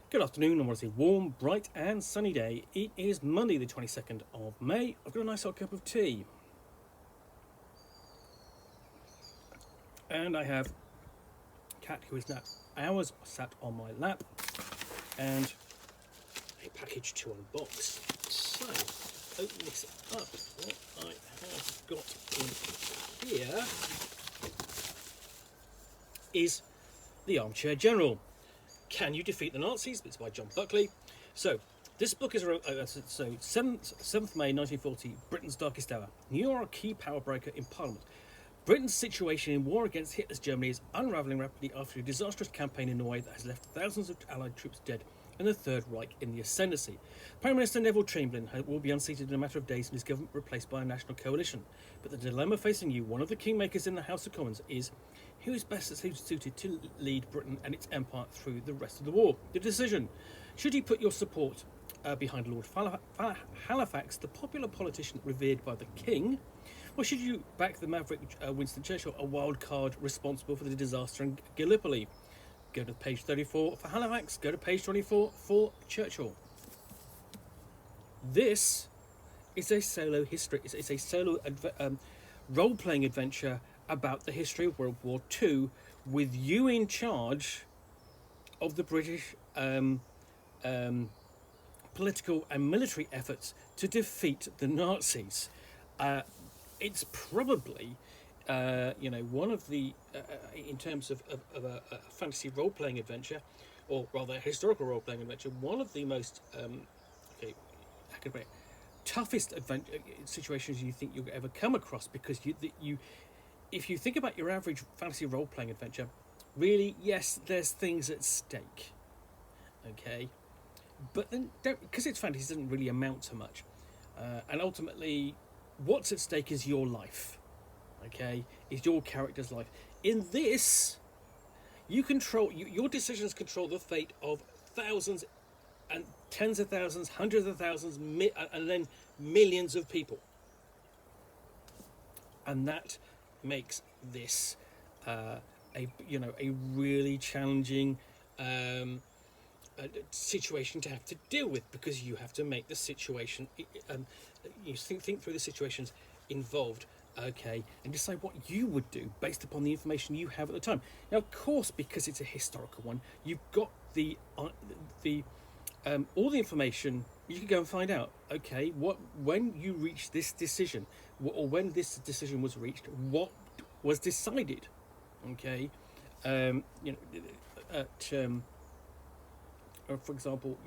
Good afternoon, and what is a warm, bright, and sunny day. It is Monday, the 22nd of May. I've got a nice hot cup of tea. And I have a cat who is now hours sat on my lap, and a package to unbox. So, open this up. What I have got in here is the Armchair General. Can You Defeat the Nazis? It's by John Buckley. So, this book is 7th May 1940, Britain's darkest hour. You are a key power breaker in Parliament. Britain's situation in war against Hitler's Germany is unravelling rapidly after a disastrous campaign in Norway that has left thousands of Allied troops dead and the Third Reich in the ascendancy. Prime Minister Neville Chamberlain will be unseated in a matter of days and his government replaced by a national coalition. But the dilemma facing you, one of the kingmakers in the House of Commons, is who is best suited to lead Britain and its empire through the rest of the war? The decision: should you put your support behind Lord Halifax, the popular politician revered by the King, or should you back the maverick Winston Churchill, a wild card responsible for the disaster in Gallipoli? Go to page 34 for Halifax, go to page 24 for Churchill. This is a solo history, it's a solo role-playing adventure about the history of World War II, with you in charge of the British political and military efforts to defeat the Nazis. It's probably, one of the, in terms of a fantasy role-playing adventure, or rather a historical role-playing adventure, one of the most toughest situations you think you'll ever come across, because if you think about your average fantasy role-playing adventure, really, yes, there's things at stake, okay? But then, because it's fantasy, it doesn't really amount to much. And ultimately, what's at stake is your life, okay? Is your character's life. In this, you control, your decisions control the fate of thousands and tens of thousands, hundreds of thousands, and then millions of people. And that makes this a really challenging situation to have to deal with, because you have to make the situation, you think through the situations involved, okay, and decide what you would do based upon the information you have at the time. Now, of course, because it's a historical one, you've got all the information. You can go and find out, okay, when you reach this decision, or when this decision was reached, what was decided, okay, for example,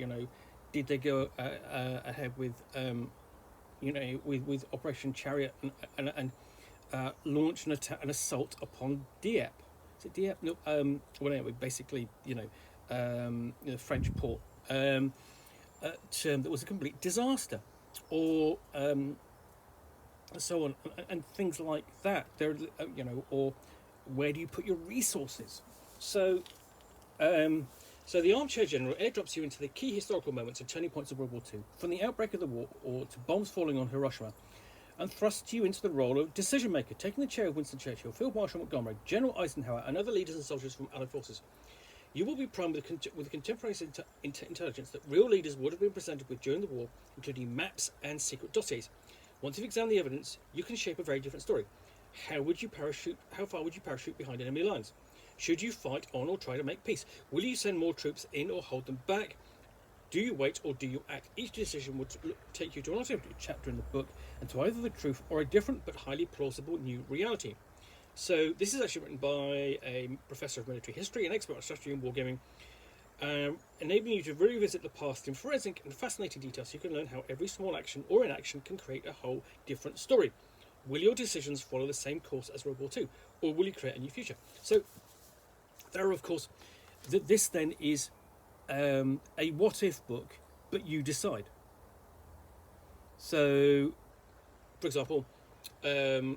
did they go ahead with, with Operation Chariot and launch an assault upon Dieppe? Is it Dieppe? No, whatever. Basically, the French port. That was a complete disaster, or so on, and things like that. There, or where do you put your resources? So, the Armchair General airdrops you into the key historical moments and turning points of World War II, from the outbreak of the war or to bombs falling on Hiroshima, and thrusts you into the role of decision maker, taking the chair of Winston Churchill, Field Marshal Montgomery, General Eisenhower, and other leaders and soldiers from Allied forces. You will be primed with contemporary intelligence that real leaders would have been presented with during the war, including maps and secret dossiers. Once you've examined the evidence, you can shape a very different story. How far would you parachute behind enemy lines? Should you fight on or try to make peace? Will you send more troops in or hold them back? Do you wait or do you act? Each decision would take you to an alternative chapter in the book, and to either the truth or a different but highly plausible new reality. So this is actually written by a professor of military history, an expert on strategy and wargaming, enabling you to revisit the past in forensic and fascinating detail, so you can learn how every small action or inaction can create a whole different story. Will your decisions follow the same course as World War II, or will you create a new future? So there are, of course, this then is a what-if book, but you decide. So, for example, there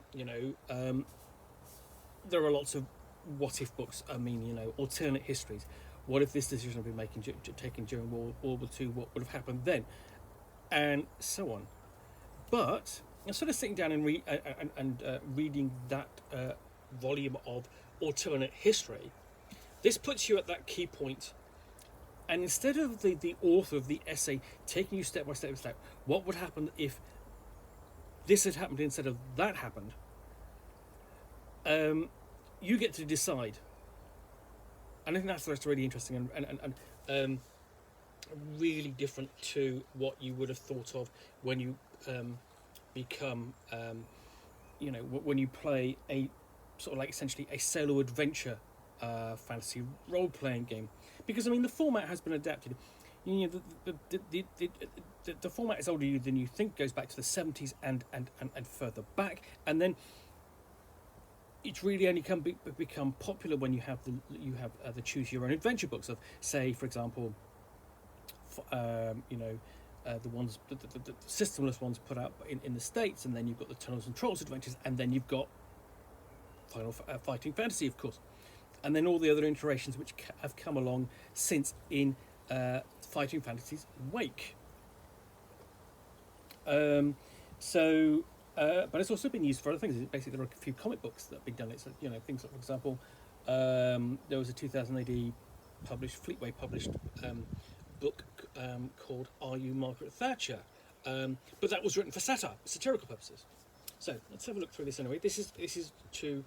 are lots of what-if books. I mean, alternate histories. What if this decision had been taken during World War II? What would have happened then? And so on. But instead of sitting down and reading that volume of alternate history, this puts you at that key point And instead of the author of the essay taking you step by step by step, what would happen if this had happened instead of that happened, you get to decide. And I think that's really interesting and really different to what you would have thought of when you become, when you play a sort of like essentially a solo adventure fantasy role-playing game. Because, I mean, the format has been adapted. You know, the format is older than you think, goes back to the 70s and further back. And then it's really only become popular when you have the choose your own adventure books of, say, for example, the ones the systemless ones put out in the States, and then you've got the Tunnels and Trolls adventures, and then you've got Final Fighting Fantasy, of course, and then all the other iterations which have come along since in Fighting Fantasy's wake. But it's also been used for other things. Basically, there are a few comic books that have been done. It's things like, for example, there was a 2000 AD Fleetway published book called "Are You Margaret Thatcher?" But that was written for satirical purposes. So let's have a look through this anyway. This is to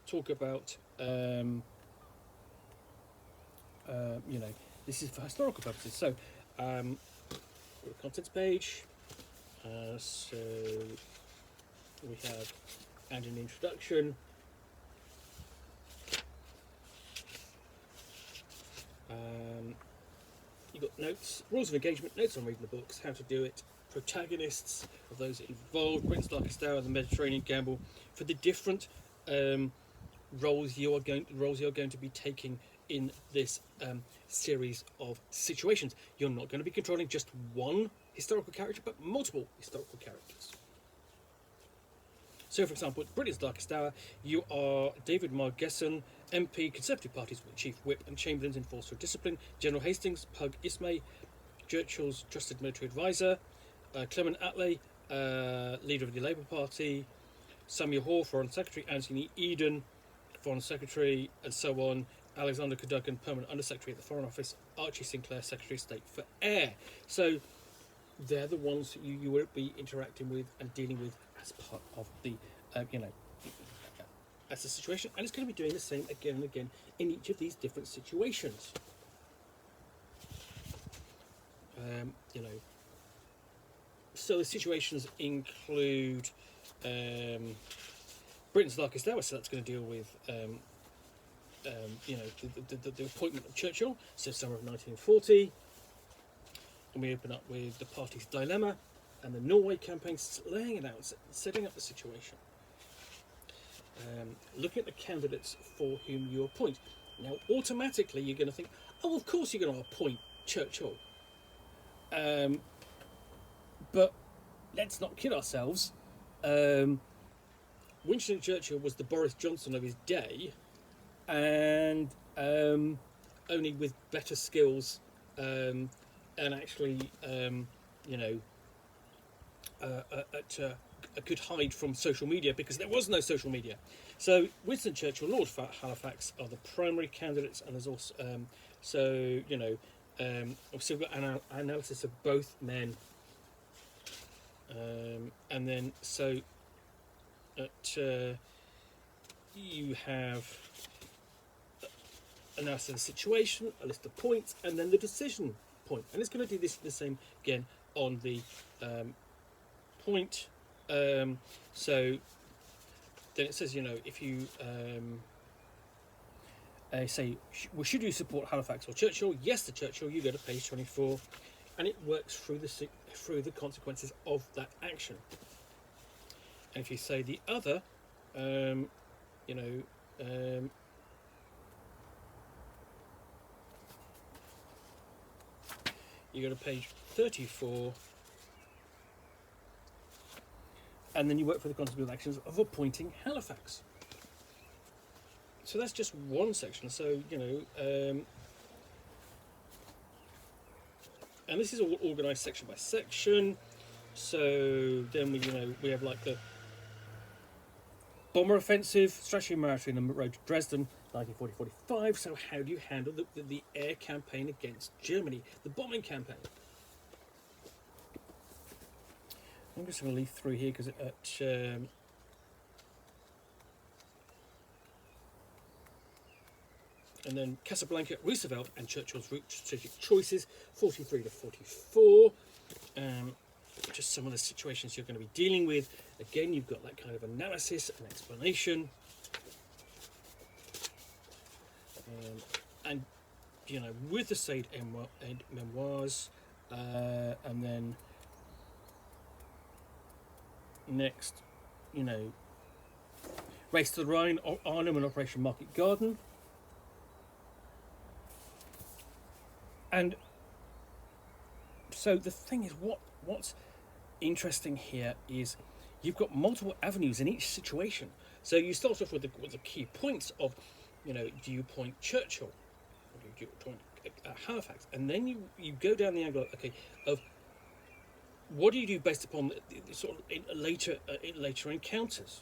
talk about this is for historical purposes. So the contents page. So we have and an introduction. You've got notes, rules of engagement, notes on reading the books, how to do it, protagonists of those involved, Britain's Darkest Hour, the Mediterranean Gamble, for the different roles you are going to be taking in this series of situations. You're not going to be controlling just one historical character, but multiple historical characters. So, for example, at Britain's Darkest Hour, you are David Margesson, MP, Conservative Party's Chief Whip and Chamberlain's Enforcer of Discipline, General Hastings, Pug Ismay, Churchill's Trusted Military Advisor, Clement Attlee, Leader of the Labour Party, Samuel Hall, Foreign Secretary, Anthony Eden, Foreign Secretary, and so on, Alexander Cadogan, Permanent Under Secretary at the Foreign Office, Archie Sinclair, Secretary of State for Air. So they're the ones that you will be interacting with and dealing with as part of the, as a situation. And it's going to be doing the same again and again in each of these different situations. So the situations include Britain's Darkest Hour, so that's going to deal with the appointment of Churchill, so summer of 1940. And we open up with the party's dilemma and the Norway campaign, laying it out, setting up the situation. Looking at the candidates for whom you appoint. Now, automatically, you're going to think, oh, of course you're going to appoint Churchill. But let's not kid ourselves. Winston Churchill was the Boris Johnson of his day, and only with better skills and actually, could hide from social media, because there was no social media. So Winston Churchill, Lord Halifax are the primary candidates, and there's also obviously we've got an analysis of both men, and then so you have analysis of the situation, a list of points, and then the decision point. And it's going to do this the same again on the point. So then it says, if you say, well, should you support Halifax or Churchill? Yes to Churchill. You go to page 24, and it works through the consequences of that action. And if you say the other, you go to page 34, and then you work for the consequential actions of appointing Halifax. So that's just one section. So and this is all organised section by section. So then we have like the Bomber offensive, strategy marathon on the road to Dresden, 1940-45. So how do you handle the air campaign against Germany, the bombing campaign? I'm just going to leaf through here because and then Casablanca, Roosevelt, and Churchill's route strategic choices, 43 to 44. Just some of the situations you're going to be dealing with. Again, you've got that kind of analysis and explanation. And, you know, with the Sade memoirs, and then next, you know, Race to the Rhine, Arnhem and Operation Market Garden. And so the thing is, what's interesting here is you've got multiple avenues in each situation. So you start off with the key points of, you know, do you point Churchill, or do you point Halifax, and then you go down the angle, okay, of what do you do based upon the sort of later encounters.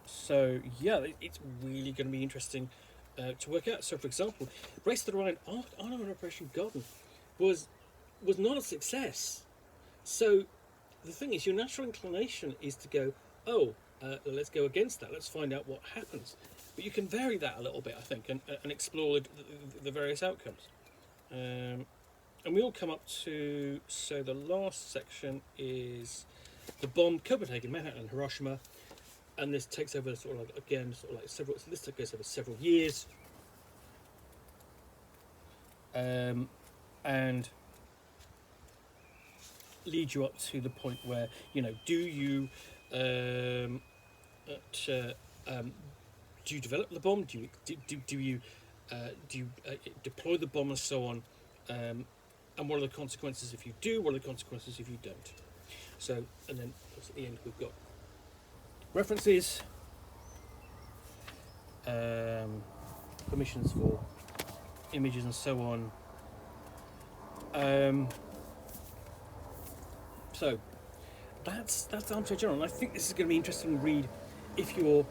So yeah, it's really going to be interesting to work out. So, for example, Race to the Rhine, Arnhem Operation Garden was not a success. So, the thing is, your natural inclination is to go, let's go against that. Let's find out what happens. But you can vary that a little bit, I think, and explore the various outcomes. And we all come up to, so the last section is the bomb, Copenhagen, Manhattan, and Hiroshima. And this takes over sort of like several. So this goes over several years, and leads you up to the point where, you know, do you develop the bomb? Do you deploy the bomb and so on? And what are the consequences if you do? What are the consequences if you don't? So, and then of course, at the end we've got references, permissions for images and so on. So that's Armchair General, and I think this is going to be interesting to read if you're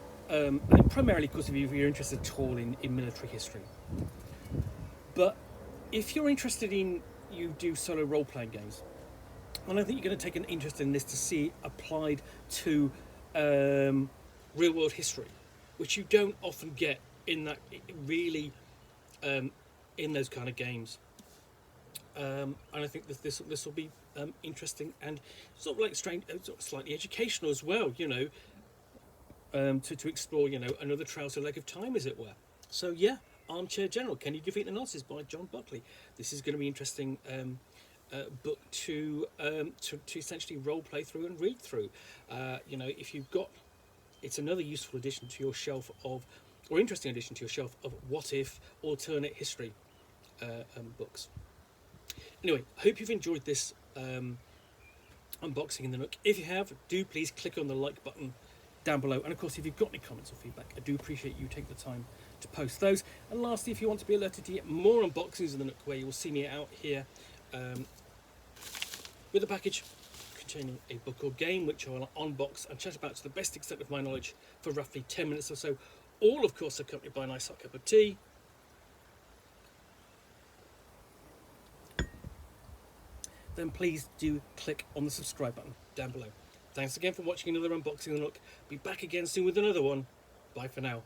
primarily because if you're interested at all in military history. But if you're interested in, you do solo role-playing games, and I think you're going to take an interest in this to see applied to real world history, which you don't often get in that really in those kind of games. And I think this will be interesting and sort of like strange, sort of slightly educational as well. You know, to explore, you know, another trouser leg of time, as it were. So yeah, Armchair General: Can You Defeat the Nazis by John Buckley. This is going to be interesting. Book to essentially role play through and read through. You know, if you've got, it's another useful addition to your shelf of, or interesting addition to your shelf of what if alternate history books. Anyway, I hope you've enjoyed this unboxing in the Nook. If you have, do please click on the like button down below. And of course, if you've got any comments or feedback, I do appreciate you taking the time to post those. And lastly, if you want to be alerted to get more unboxings in the Nook, where you will see me out here with a package containing a book or game, which I'll unbox and chat about to the best extent of my knowledge for roughly 10 minutes or so, all of course accompanied by a nice hot cup of tea. Then please do click on the subscribe button down below. Thanks again for watching another unboxing of the Nook. Be back again soon with another one. Bye for now.